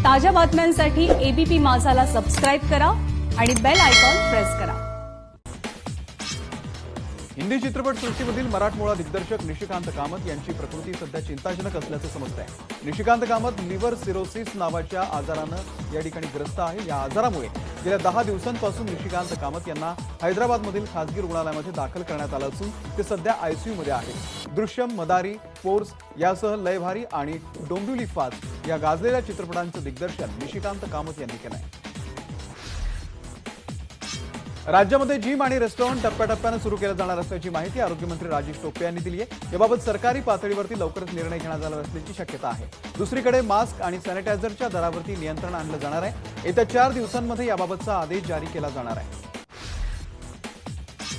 ताज्या बातम्यांसाठी ABP माझाला subscribe करा आणि बेल आयकॉन प्रेस करा। हिंदी चित्रपट सृष्टीमधील मराठमोळा दिग्दर्शक निशिकांत कामत यांची प्रकृती सध्या चिंताजनक असल्याचं समजतंय। निशिकांत कामत लिव्हर सिरोसिस नावाच्या आजारानं या ठिकाणी ग्रस्त आहे। या आजारामुळे गेल्या 10 दिवसांपासून निशिकांत कामत यांना हैदराबादमधील खासगी रुग्णालयामध्ये दाखल करण्यात आलं असून ते सध्या आयसीयू मध्ये आहेत। दृश्यम, मदारी, फोर्स यासह लयभारी आणि डोंबिवली फास्ट या गाजलेल्या चित्रपटांचं दिग्दर्शन निशिकांत कामत यांनी केलंय। राज्यामध्ये जिम आणि रेस्टॉरंट टप्प्याटप्प्याने सुरू केलं जाणार असल्याची माहिती आरोग्यमंत्री राजेश टोपे यांनी दिली आहे। याबाबत सरकारी पातळीवरती लवकरच निर्णय घेण्यात आला असल्याची शक्यता आहे। दुसरीकडे मास्क आणि सॅनिटायझरच्या दरावरती नियंत्रण आणलं जाणार आहे। येत्या 4 दिवसांमध्ये याबाबतचा आदेश जारी केला जाणार आहे।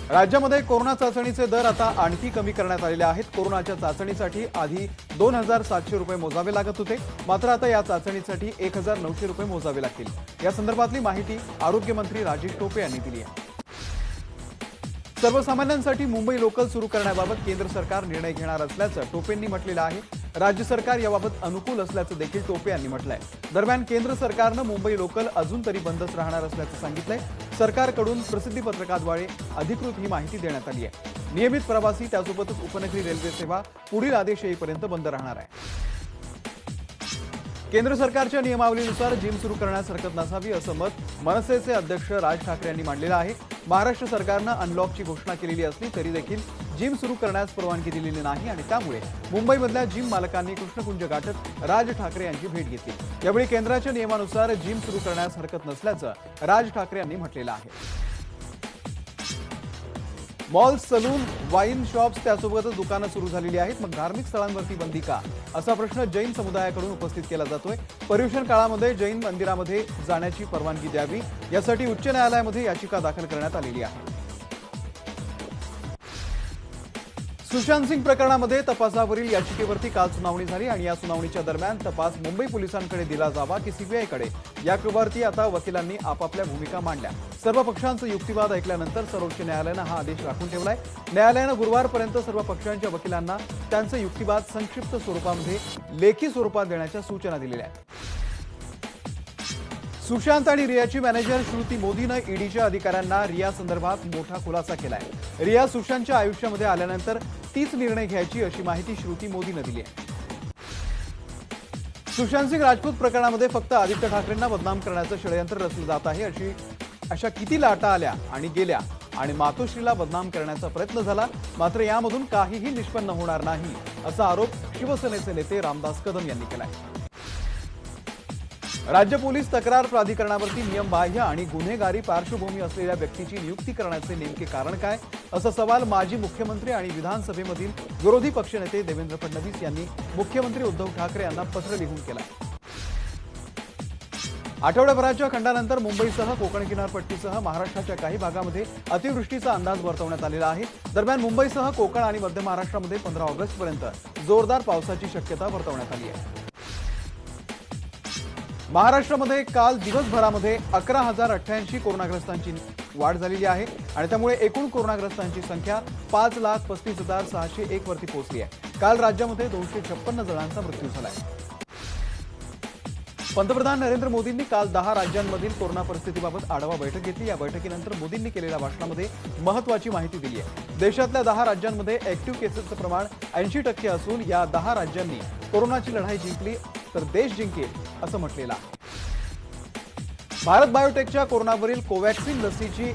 राज्यामध्ये कोरोना चाचणीचे दर आता आणखी कमी करण्यात आलेले आहेत। कोरोनाच्या चाचणीसाठी आधी 2700 रुपये मोजावे लागत होते, मात्र आता या चाचणीसाठी 1900 रुपये मोजावे लागतील। या संदर्भातली माहिती आरोग्यमंत्री राजेश टोपे यांनी दिली आहे। सर्वसामान्यांसाठी मुंबई लोकल सुरू करण्याबाबत केंद्र सरकार निर्णय घेणार असल्याचं टोपेंनी म्हटलेलं आहे। राज्य सरकार याबाबत अनुकूल असल्याचं देखील टोपे यांनी म्हटलंय। दरम्यान केंद्र सरकारनं मुंबई लोकल अजून तरी बंदच राहणार असल्याचं सांगितलंय। सरकारकडून प्रसिद्धी पत्रकाद्वारे अधिकृत ही माहिती देण्यात आली आहे। नियमित प्रवासी त्यासोबतच उपनगरी रेल्वे सेवा पुढील आदेश येईपर्यंत बंद राहणार आहे। केंद्र सरकारच्या नियमावलीनुसार जिम सुरू करण्यास हरकत नसावी असं मत मनसेचे अध्यक्ष राज ठाकरे यांनी मांडलेलं आहे। महाराष्ट्र सरकारनं अनलॉकची घोषणा केलेली असली तरी देखील जिम सुरू करण्यास परवानगी दिलेली नाही आणि त्यामुळे मुंबईमधल्या जिम मालकांनी कृष्णकुंज गाठत राज ठाकरे यांची भेट घेतली। यावेळी केंद्राच्या नियमानुसार जिम सुरू करण्यास हरकत नसल्याचं राज ठाकरे यांनी म्हटलेलं आहे। मॉल, सलून, वाईन शॉप्स त्यासोबतच दुकानं सुरू झालेली आहेत, मग धार्मिक स्थळांवरती बंदी का असा प्रश्न जैन समुदायाकडून उपस्थित केला जातोय। पर्युषण काळामध्ये जैन मंदिरामध्ये जाण्याची परवानगी द्यावी यासाठी उच्च न्यायालयामध्ये याचिका दाखल करण्यात आलेली आहे। सुशांत सिंग प्रकरणामध्ये तपासावरील याचिकेवरती काल सुनावणी झाली आणि या सुनावणीच्या दरम्यान तपास मुंबई पोलिसांकडे दिला जावा की सीबीआयकडे यावरती आता वकिलांनी आपापल्या भूमिका मांडल्या। सर्व पक्षांचे युक्तिवाद ऐकल्यानंतर सर्वोच्च न्यायालयानं हा आदेश राखून ठेवलाय। न्यायालयानं गुरुवारपर्यंत सर्व पक्षांच्या वकिलांना त्यांचे युक्तिवाद संक्षिप्त स्वरूपामध्ये लेखी स्वरूपात देण्याच्या सूचना दिलेल्या आहेत। सुशांत आणि रियाची मॅनेजर श्रुती मोदीनं ईडीच्या अधिकाऱ्यांना रिया संदर्भात मोठा खुलासा केलाय। रिया सुशांतच्या आयुष्यामध्ये आल्यानंतर तीच निर्णय घ्यायची अशी माहिती श्रुती मोदीनं दिली आहे। सुशांत सिंग राजपूत प्रकरणामध्ये फक्त आदित्य ठाकरेंना बदनाम करण्याचं षडयंत्र रचलं जात आहे। अशा किती लाटा आल्या आणि गेल्या आणि मातोश्रीला बदनाम करण्याचा प्रयत्न झाला, मात्र यामधून काहीही निष्पन्न होणार नाही असा आरोप शिवसेनेचे नेते रामदास कदम यांनी केलाय। राज्य पोलीस तक्रार प्राधिकरणावरती नियमबाह्य आणि गुन्हेगारी पार्श्वभूमी असलेल्या व्यक्तीची नियुक्ती करण्याचे नेमके कारण काय असा सवाल माजी मुख्यमंत्री आणि विधानसभेमधील विरोधी पक्षनेते देवेंद्र फडणवीस यांनी मुख्यमंत्री उद्धव ठाकरे यांना पत्र लिहून केलं। आठवड्याभराच्या खंडानंतर मुंबईसह कोकण किनारपट्टीसह महाराष्ट्राच्या काही भागामध्ये अतिवृष्टीचा अंदाज वर्तवण्यात आलेला आहे। दरम्यान मुंबईसह कोकण आणि मध्य महाराष्ट्रामध्ये 15 ऑगस्टपर्यंत जोरदार पावसाची शक्यता वर्तवण्यात आली आहे। महाराष्ट्रामध्ये काल दिवसभरामध्ये 11,088 कोरोनाग्रस्तांची वाढ झालेली आहे आणि त्यामुळे एकूण कोरोनाग्रस्तांची संख्या 5,35,601 वरती पोहोचली आहे। काल राज्यामध्ये 256 जणांचा मृत्यू झाला आहे। पंतप्रधान नरेंद्र मोदींनी काल 10 राज्यांमधील कोरोना परिस्थितीबाबत आढावा बैठक घेतली। या बैठकीनंतर मोदींनी केलेल्या भाषणामध्ये महत्त्वाची माहिती दिली आहे। देशातल्या 10 राज्यांमध्ये ऍक्टिव्ह केसेसचं प्रमाण 80% असून या 10 राज्यांनी कोरोनाची लढाई जिंकली तर देश जिंकेल असं म्हटलेलं आहे। भारत बायोटेकच्या कोरोनावरील कोवॅक्सिन लसीची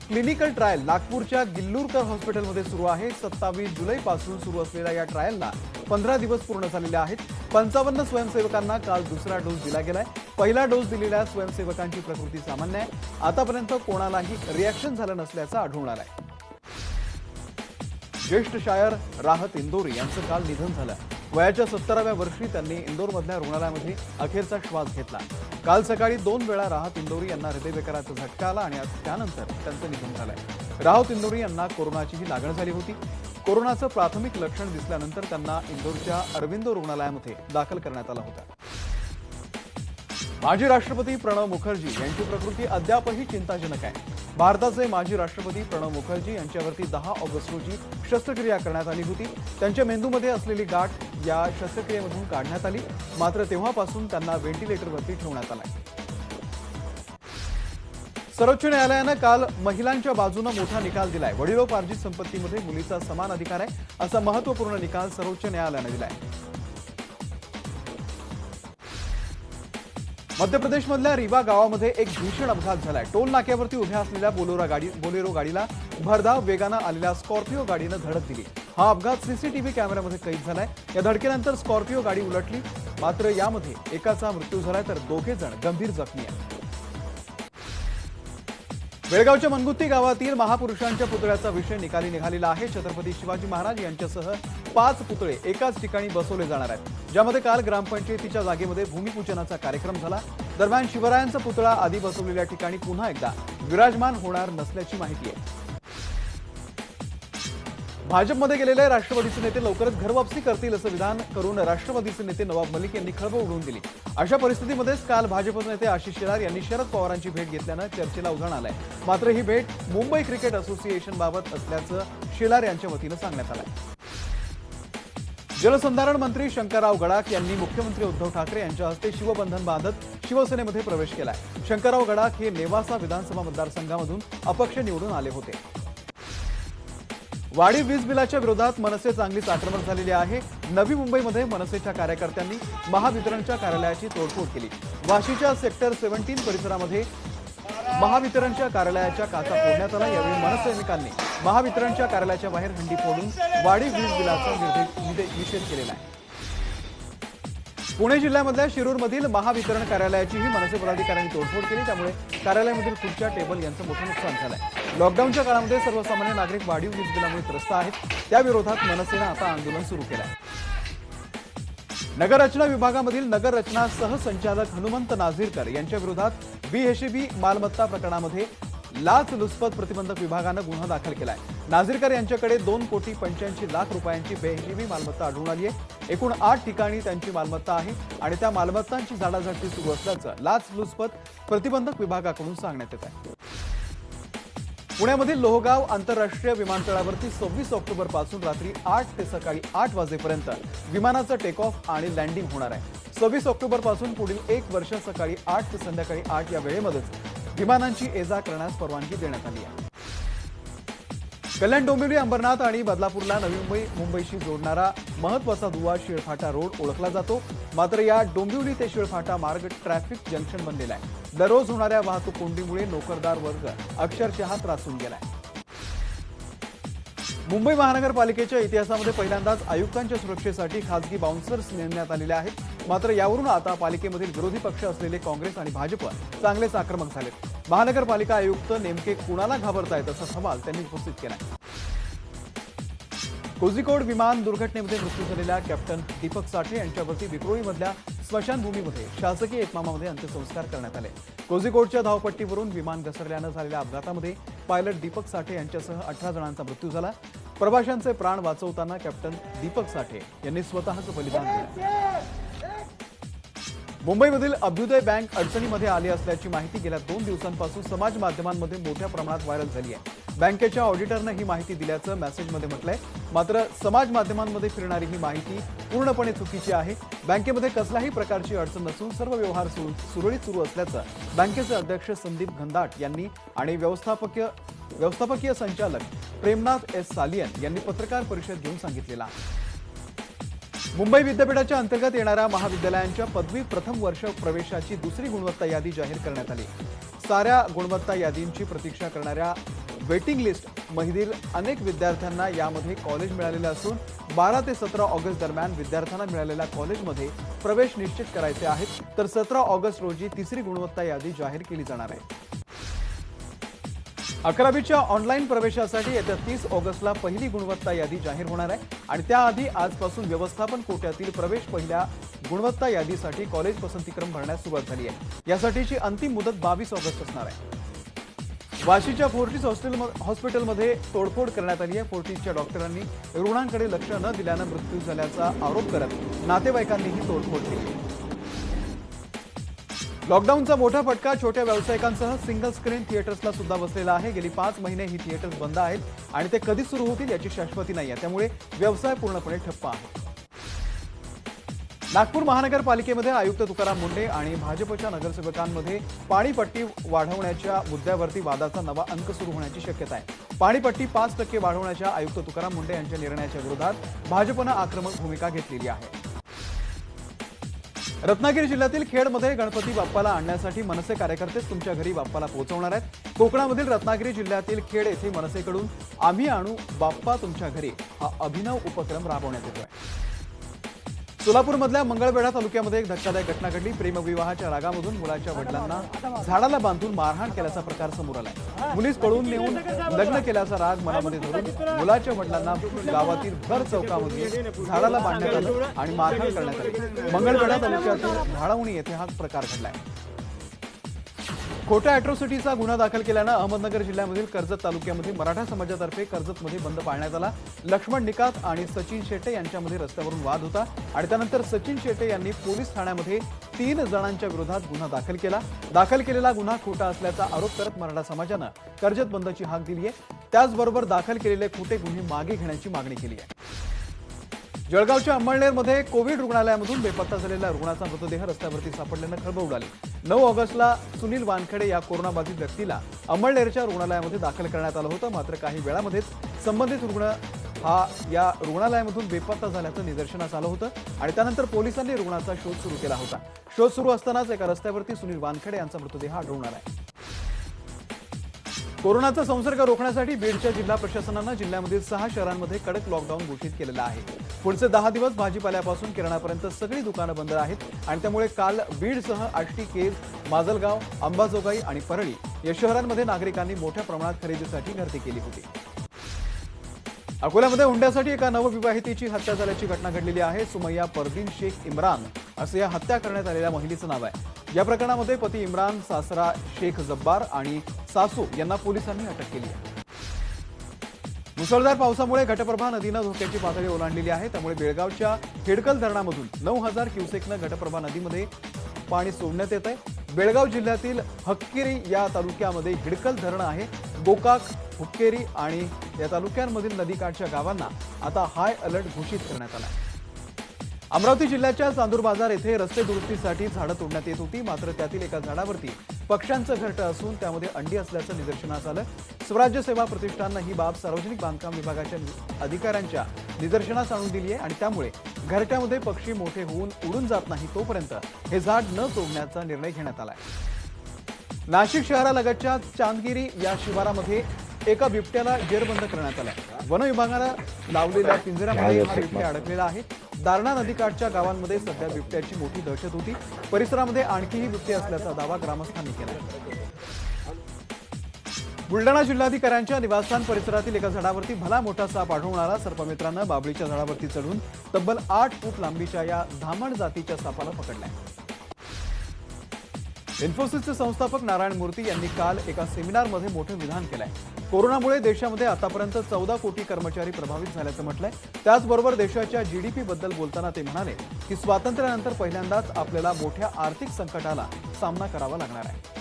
क्लिनिकल ट्रायल नागपूरच्या गिल्लूरकर हॉस्पिटलमध्ये सुरू आहे। 27 जुलैपासून सुरू असलेल्या या ट्रायलला 15 दिवस पूर्ण झालेले आहेत। 55 स्वयंसेवकांना काल दुसरा डोस दिला गेलाय। पहिला डोस दिलेल्या स्वयंसेवकांची प्रकृती सामान्य आहे। आतापर्यंत कोणालाही रिॲक्शन झालं नसल्याचं आढळून आलंय। ज्येष्ठ शायर राहत इंदोरी यांचं काल निधन झालं। वयाच्या 70व्या वर्षी त्यांनी इंदोरमधल्या रुग्णालयामध्ये अखेरचा श्वास घेतला। काल सकाळी 2 वेळा राहत इंदोरी यांना हृदयविकाराचा झटका आला आणि त्यानंतर त्यांचं निधन झालंय। राहत इंदोरी यांना कोरोनाचीही लागण झाली होती। कोरोनाचं प्राथमिक लक्षण दिसल्यानंतर त्यांना इंदोरच्या अरविंदो रुग्णालयामध्ये दाखल करण्यात आलं होतं। माजी राष्ट्रपती प्रणव मुखर्जी यांची प्रकृती अद्यापही चिंताजनक आहे। भारताचे माजी राष्ट्रपती प्रणव मुखर्जी यांच्यावरती 10 ऑगस्ट रोजी शस्त्रक्रिया करण्यात आली होती। त्यांच्या मेंदूमध्ये असलेली गाठ या शस्त्रक्रियेमधून काढण्यात आली, मात्र तेव्हापासून त्यांना व्हेंटिलेटरवरती ठेवण्यात आलं। सर्वोच्च न्यायालयानं काल महिलांच्या बाजूने मोठा निकाल दिलाय। वडिलोपार्जित संपत्तीमध्ये मुलीचा समान अधिकार आहे, असा महत्त्वपूर्ण निकाल सर्वोच्च न्यायालयानं दिलाय। मध्य प्रदेशमधल्या रीवा गावामध्ये एक भीषण अपघात झालाय। टोल नाक्यावरती उभ्या असलेल्या बोलेरो गाडीला भरधाव वेगानं आलेल्या स्कॉर्पिओ गाडीनं धडक दिली। हा अपघात सीसीटीव्ही कॅमेऱ्यामध्ये कैद झालाय। या धडकेनंतर स्कॉर्पिओ गाडी उलटली, मात्र यामध्ये एकाचा मृत्यू झालाय तर दोघे जण गंभीर जखमी आहेत। बेळगावच्या मनगुत्ती गावातील महापुरुषांच्या पुतळ्याचा विषय निकाली निघालेला आहे। छत्रपती शिवाजी महाराज यांच्यासह 5 पुतळे एकाच ठिकाणी बसवले जाणार आहेत, ज्यामध्ये काल ग्रामपंचायतीच्या जागेमध्ये भूमिपूजनाचा कार्यक्रम झाला। दरम्यान शिवरायांचा पुतळा आधी बसवलेल्या ठिकाणी पुन्हा एकदा विराजमान होणार नसल्याची माहिती आहे। भाजपमध्ये गेलेले राष्ट्रवादीचे नेते लवकरच घरवापसी करतील असं विधान करून राष्ट्रवादीचे नेते नवाब मलिक यांनी खळबळ उडवून दिली। अशा परिस्थितीमध्येच काल भाजपचे नेते आशिष शेलार यांनी शरद पवारांची भेट घेतल्यानं चर्चेला उधाण आलंय। मात्र ही भेट मुंबई क्रिकेट असोसिएशन बाबत असल्याचं शेलार यांच्या वतीनं सांगण्यात आलंय। जलसंधारण मंत्री शंकरराव गडाख यांनी मुख्यमंत्री उद्धव ठाकरे यांच्या हस्ते शिवबंधन बांधत शिवसेनेमध्ये प्रवेश केलाय। शंकरराव गडाख हे नेवासा विधानसभा मतदारसंघामधून अपक्ष निवडून आले होते। वाढीव वीज बिलाच्या विरोधात मनसे चांगलीच आक्रमक झालेली आहे। नवी मुंबईमध्ये मनसेच्या कार्यकर्त्यांनी महावितरणच्या कार्यालयाची तोडफोड केली। वाशीच्या सेक्टर 17 परिसरामध्ये महावितरणच्या कार्यालयाच्या काचा फोडण्यात आला। यावेळी मनसैनिकांनी महावितरणच्या कार्यालयाच्या बाहेर हंडी फोडून वाढीव वीज बिलाचा निषेध केलेला आहे। पुणे जिल्ह्यामधल्या शिरूरमधील महावितरण कार्यालयाचीही मनसे पदाधिकाऱ्यांनी तोडफोड केली, त्यामुळे कार्यालयामधील खुर्च्या टेबल यांचं मोठं नुकसान झालंय। लॉकडाऊनच्या काळामध्ये सर्वसामान्य नागरिक वाढीव वीज बिलामुळे त्रस्त आहेत, त्याविरोधात मनसेनं आता आंदोलन सुरू केलं आहे। नगररचना विभागामधील नगररचना सहसंचालक हनुमंत नाझीरकर यांच्या विरोधात बीएचईबी मालमत्ता प्रकरणामध्ये लाचलुचपत प्रतिबंधक विभागानं गुन्हा दाखल केलाय। नाझीरकर यांच्याकडे 2,85,00,000 रुपयांची बेहिशेबी मालमत्ता आढळून आली आहे। एकूण 8 ठिकाणी त्यांची मालमत्ता आहे आणि त्या मालमत्तांची झाडाझडती सुरू असल्याचं लाचलुचपत प्रतिबंधक विभागाकडून सांगण्यात येत आहे। पुण्यामधील लोहगाव आंतरराष्ट्रीय विमानतळावरती 26 ऑक्टोबरपासून रात्री 8 ते सकाळी 8 वाजेपर्यंत विमानाचं टेक ऑफ आणि लँडिंग होणार आहे। 26 ऑक्टोबरपासून पुढील 1 वर्ष सकाळी 8 ते संध्याकाळी 8 या वेळेमध्येच विमानांची ये-जा करण्यास परवानगी देण्यात आली आहे। कल्याण, डोंबिवली, अंबरनाथ आणि बदलापूरला नवी मुंबईशी जोडणारा महत्त्वाचा दुवा शिळफाटा रोड ओळखला जातो, मात्र या डोंबिवली ते शिळफाटा मार्ग ट्रॅफिक जंक्शन बनलेला आहे। दररोज होणाऱ्या वाहतूक कोंडीमुळे नोकरदार वर्ग अक्षरशः त्रासून गेलाय। मुंबई महानगरपालिकेच्या इतिहासामध्ये पहिल्यांदाच आयुक्तांच्या सुरक्षेसाठी खासगी बाउन्सर्स नेमण्यात आलेले आहेत, मात्र यावरून आता पालिकेमधील विरोधी पक्ष असलेले काँग्रेस आणि भाजप चांगलेच आक्रमक झालेत। महानगरपालिका आयुक्त नेमके कुणाला घाबरतायत असा सवाल त्यांनी उपस्थित केला। कोझिकोड विमान दुर्घटनेमध्ये मृत्यू झालेल्या कॅप्टन दीपक साठे यांच्यावरती विक्रोळीमधल्या स्मशानभूमीमध्ये शासकीय इतमामामध्ये अंत्यसंस्कार करण्यात आले। कोझिकोडच्या धावपट्टीवरून विमान घसरल्यानं झालेल्या अपघातामध्ये पायलट दीपक साठे यांच्यासह 18 जणांचा मृत्यू झाला। प्रवाशांचे प्राण वाचवताना कॅप्टन दीपक साठे यांनी स्वतःचं बलिदान दिलं। मुंबईमधील अभ्युदय बँक अडचणीमध्ये आली असल्याची माहिती गेल्या 2 दिवसांपासून समाज माध्यमांमध्ये मोठ्या प्रमाणात व्हायरल झाली आहे। बँकेच्या ऑडिटरनं ही माहिती दिल्याचं मेसेजमध्ये म्हटलंय, मात्र समाज माध्यमांमध्ये फिरणारी ही माहिती पूर्णपणे चुकीची आहे। बँकेमध्ये कसल्याही प्रकारची अडचण नसून सर्व व्यवहार सुरळीत सुरू असल्याचं बँकेचे अध्यक्ष संदीप घनदाट यांनी आणि व्यवस्थापकीय संचालक प्रेमनाथ एस सालियन यांनी पत्रकार परिषद घेऊन सांगितलेलं आहे। मुंबई विद्यापीठाच्या अंतर्गत येणाऱ्या महाविद्यालयांच्या पदवी प्रथम वर्ष प्रवेशाची दुसरी गुणवत्ता यादी जाहीर करण्यात आली। साऱ्या गुणवत्ता यादींची प्रतीक्षा करणाऱ्या वेटिंग लिस्ट मधील अनेक विद्यार्थ्यांना यामध्ये कॉलेज मिळालेलं असून 12 ते 17 ऑगस्ट दरम्यान विद्यार्थ्यांना मिळालेल्या कॉलेजमध्ये प्रवेश निश्चित करायचे आहेत, तर 17 ऑगस्ट रोजी तिसरी गुणवत्ता यादी जाहीर केली जाणार आहे। 11वीच्या ऑनलाईन प्रवेशासाठी येत्या 30 ऑगस्टला पहिली गुणवत्ता यादी जाहीर होणार आहे आणि त्याआधी आजपासून व्यवस्थापन कोट्यातील प्रवेश पहिल्या गुणवत्ता यादीसाठी कॉलेज पसंतीक्रम भरण्यास सुरुवात झाली आहे। यासाठीची अंतिम मुदत 22 ऑगस्ट असणार आहे। वाशीच्या फोर्टिस हॉस्पिटलमध्ये तोडफोड करण्यात आली आहे। फोर्टिसच्या डॉक्टरांनी रुग्णांकडे लक्ष न दिल्यानं मृत्यू झाल्याचा आरोप करत नातेवाईकांनीही तोडफोड केली। लॉकडाऊनचा मोठा फटका छोट्या व्यावसायिकांसह सिंगल स्क्रीन थिएटर्सला सुद्धा बसलेला आहे। गेली 5 महिने ही थिएटर्स बंद आहेत आणि ते कधी सुरू होतील याची शाश्वती नाही आहे, त्यामुळे व्यवसाय पूर्णपणे ठप्प आहे। नागपूर महानगरपालिकेमध्ये आयुक्त तुकाराम मुंढे आणि भाजपच्या नगरसेवकांमध्ये पाणीपट्टी वाढवण्याच्या मुद्द्यावरती वादाचा नवा अंक सुरू होण्याची शक्यता आहे। पाणीपट्टी 5% वाढवण्याच्या आयुक्त तुकाराम मुंढे यांच्या निर्णयाच्या विरोधात भाजपनं आक्रमक भूमिका घेतलेली आहे। रत्नागिरी जिल्ह्यातील खेडमध्ये गणपती बाप्पाला आणण्यासाठी मनसे कार्यकर्तेच तुमच्या घरी बाप्पाला पोहोचवणार आहेत। कोकणामधील रत्नागिरी जिल्ह्यातील खेड येथे मनसेकडून आम्ही आणू बाप्पा तुमच्या घरी हा अभिनव उपक्रम राबवण्यात येतोय। सोलापूरमधल्या मंगळवेढा तालुक्यामध्ये एक धक्कादायक घटना घडली। प्रेमविवाहाच्या रागामधून मुलाच्या वडिलांना झाडाला बांधून मारहाण केल्याचा प्रकार समोर आलाय। मुलीस पळून नेऊन लग्न केल्याचा राग मनामध्ये धरून मुलाच्या वडिलांना गावातील भर चौकामध्ये झाडाला बांधण्यात आलं आणि मारहाण करण्यात आली। मंगळवेढा तालुक्यातील भाळवणी येथे हा प्रकार घडलाय। खोट्या अॅट्रॉसिटीचा गुन्हा दाखल केल्यानं अहमदनगर जिल्ह्यामधील कर्जत तालुक्यामध्ये मराठा समाजातर्फे कर्जतमध्ये बंद पाळण्यात आला। लक्ष्मण निकात आणि सचिन शेटे यांच्यामध्ये रस्त्यावरून वाद होता आणि त्यानंतर सचिन शेटे यांनी पोलीस ठाण्यामध्ये 3 जणांच्या विरोधात गुन्हा दाखल केला। दाखल केलेला गुन्हा खोटा असल्याचा आरोप करत मराठा समाजानं कर्जत बंदची हाक दिली आहे। त्याचबरोबर दाखल केलेले खोटे गुन्हे मागे घेण्याची मागणी केली आहे। जळगावच्या अंमळनेरमध्ये कोविड रुग्णालयामधून बेपत्ता झालेल्या रुग्णाचा मृतदेह रस्त्यावरती सापडल्यानं खळबळ उडाली। 9 ऑगस्टला सुनील वानखेडे या कोरोनाबाधित व्यक्तीला अंमळनेरच्या रुग्णालयामध्ये दाखल करण्यात आलं होतं, मात्र काही वेळामध्येच संबंधित रुग्ण हा या रुग्णालयामधून बेपत्ता झाल्याचं निदर्शनास आलं होतं आणि त्यानंतर पोलिसांनी रुग्णाचा शोध सुरू केला होता। शोध सुरू असतानाच एका रस्त्यावरती सुनील वानखेडे यांचा मृतदेह आढळून आला। कोरोनाचा संसर्ग रोखण्यासाठी बीडच्या जिल्हा प्रशासनानं जिल्ह्यामधील 6 शहरांमध्ये कडक लॉकडाऊन घोषित केलेलं आहे। पुढचे 10 दिवस भाजीपाल्यापासून किराणापर्यंत सगळी दुकानं बंद आहेत आणि त्यामुळे काल बीडसह आष्टी, केज, माजलगाव, अंबाजोगाई आणि परळी या शहरांमध्ये नागरिकांनी मोठ्या प्रमाणात खरेदीसाठी गर्दी केली होती। अकोल्यामध्ये हुंड्यासाठी एका नवविवाहितेची हत्या झाल्याची घटना घडलेली आहे। सुमय्या परदीन शेख इम्रान असं या हत्या करण्यात आलेल्या महिलेचं नाव आहे। या प्रकरणामध्ये पती इम्रान, सासरा शेख जब्बार आणि सासू यांना पोलिसांनी अटक केली आहे। मुसळधार पावसामुळे घटप्रभा नदीनं धोक्याची पातळी ओलांडलेली आहे, त्यामुळे बेळगावच्या हिडकल धरणामधून 9000 क्युसेकनं घटप्रभा नदीमध्ये पाणी सोडण्यात येत आहे। बेळगाव जिल्ह्यातील हक्केरी या तालुक्यामध्ये हिडकल धरण आहे। गोकाक, हुक्केरी आणि या तालुक्यांमधील नदीकाठच्या गावांना आता हाय अलर्ट घोषित करण्यात आला आहे। अमरावती जिल्ह्याच्या चांदूर बाजार येथे रस्ते दुरुस्तीसाठी झाडं तोडण्यात येत होती, मात्र त्यातील एका झाडावरती पक्ष्यांचं घरटं असून त्यामध्ये अंडी असल्याचं निदर्शनास आलं। स्वराज्य सेवा प्रतिष्ठाननं ही बाब सार्वजनिक बांधकाम विभागाच्या अधिकाऱ्यांच्या निदर्शनास आणून दिली आहे आणि त्यामुळे घरट्यामध्ये पक्षी मोठे होऊन उडून जात नाही तोपर्यंत हे झाड न तोडण्याचा निर्णय घेण्यात आला आहे। नाशिक शहरालगतच्या चांदगिरी या शिवारामध्ये एका बिबट्याला जेरबंद करण्यात आला। वन विभागानं लावलेल्या पिंजऱ्यामध्ये हा बिबट्या अडकलेला आहे। दारणा नदीकाठच्या गावांमध्ये सध्या बिबट्याची मोठी दहशत होती। परिसरामध्ये आणखीही बिबटे असल्याचा दावा ग्रामस्थांनी केला। बुलढाणा जिल्हाधिकाऱ्यांच्या निवासस्थान परिसरातील एका झाडावरती भला मोठा साप आढळून आला। सर्पमित्रांनं बाबळीच्या झाडावरती चढून तब्बल 8 फूट लांबीच्या या धामण जातीच्या सापाला पकडलाय। इन्फोसिसचे संस्थापक नारायण मूर्ती यांनी काल एका सेमिनारमध्ये मोठं विधान केलंय। कोरोनामुळे देशामध्ये आतापर्यंत 14 कोटी कर्मचारी प्रभावित झाल्याचं म्हटलंय। त्याचबरोबर देशाच्या जीडीपी बद्दल बोलताना ते म्हणाले की स्वातंत्र्यानंतर पहिल्यांदाच आपल्याला मोठ्या आर्थिक संकटाला सामना करावा लागणार आहे।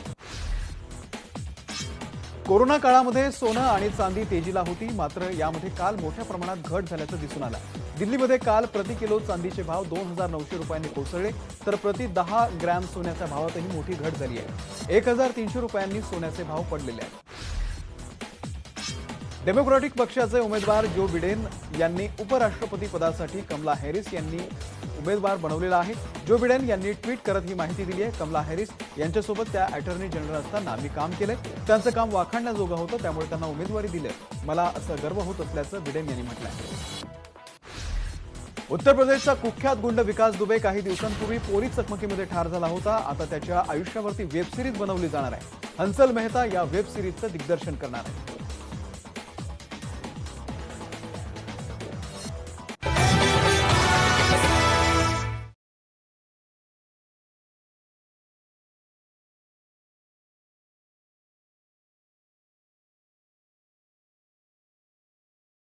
कोरोना काळामध्ये सोनं आणि चांदी तेजीला होती, मात्र यामध्ये काल मोठ्या प्रमाणात घट झाल्याचं दिसून आलं। दिल्लीमध्ये काल प्रति किलो चांदीचे भाव 2900 रुपयांनी कोसळले, तर प्रति 10 ग्रॅम सोन्याच्या भावातही मोठी घट झाली आहे। 1300 रुपयांनी सोन्याचे भाव पडलेले आहेत। डेमोक्रॅटिक पक्षाचे उमेदवार जो बिडेन यांनी उपराष्ट्रपती पदासाठी कमला हॅरिस यांनी उमेदवार बनवलेला आहे। जो बिडेन यांनी ट्विट करत ही माहिती दिली आहे। कमला हॅरिस यांच्यासोबत त्या अटॉर्नी जनरल असताना मी काम केलंय, त्यांचं काम वाखाणण्याजोगं होतं, त्यामुळे त्यांना उमेदवारी दिली। मला असं गर्व होत असल्याचं बिडेन यांनी म्हटलंय। उत्तर प्रदेशचा कुख्यात गुंड विकास दुबे काही दिवसांपूर्वी पोलीस चकमकीमध्ये ठार झाला होता। आता त्याच्या आयुष्यावरती वेब सिरीज बनवली जाणार आहे। हंसल मेहता या वेब सिरीजचं दिग्दर्शन करणार आहे।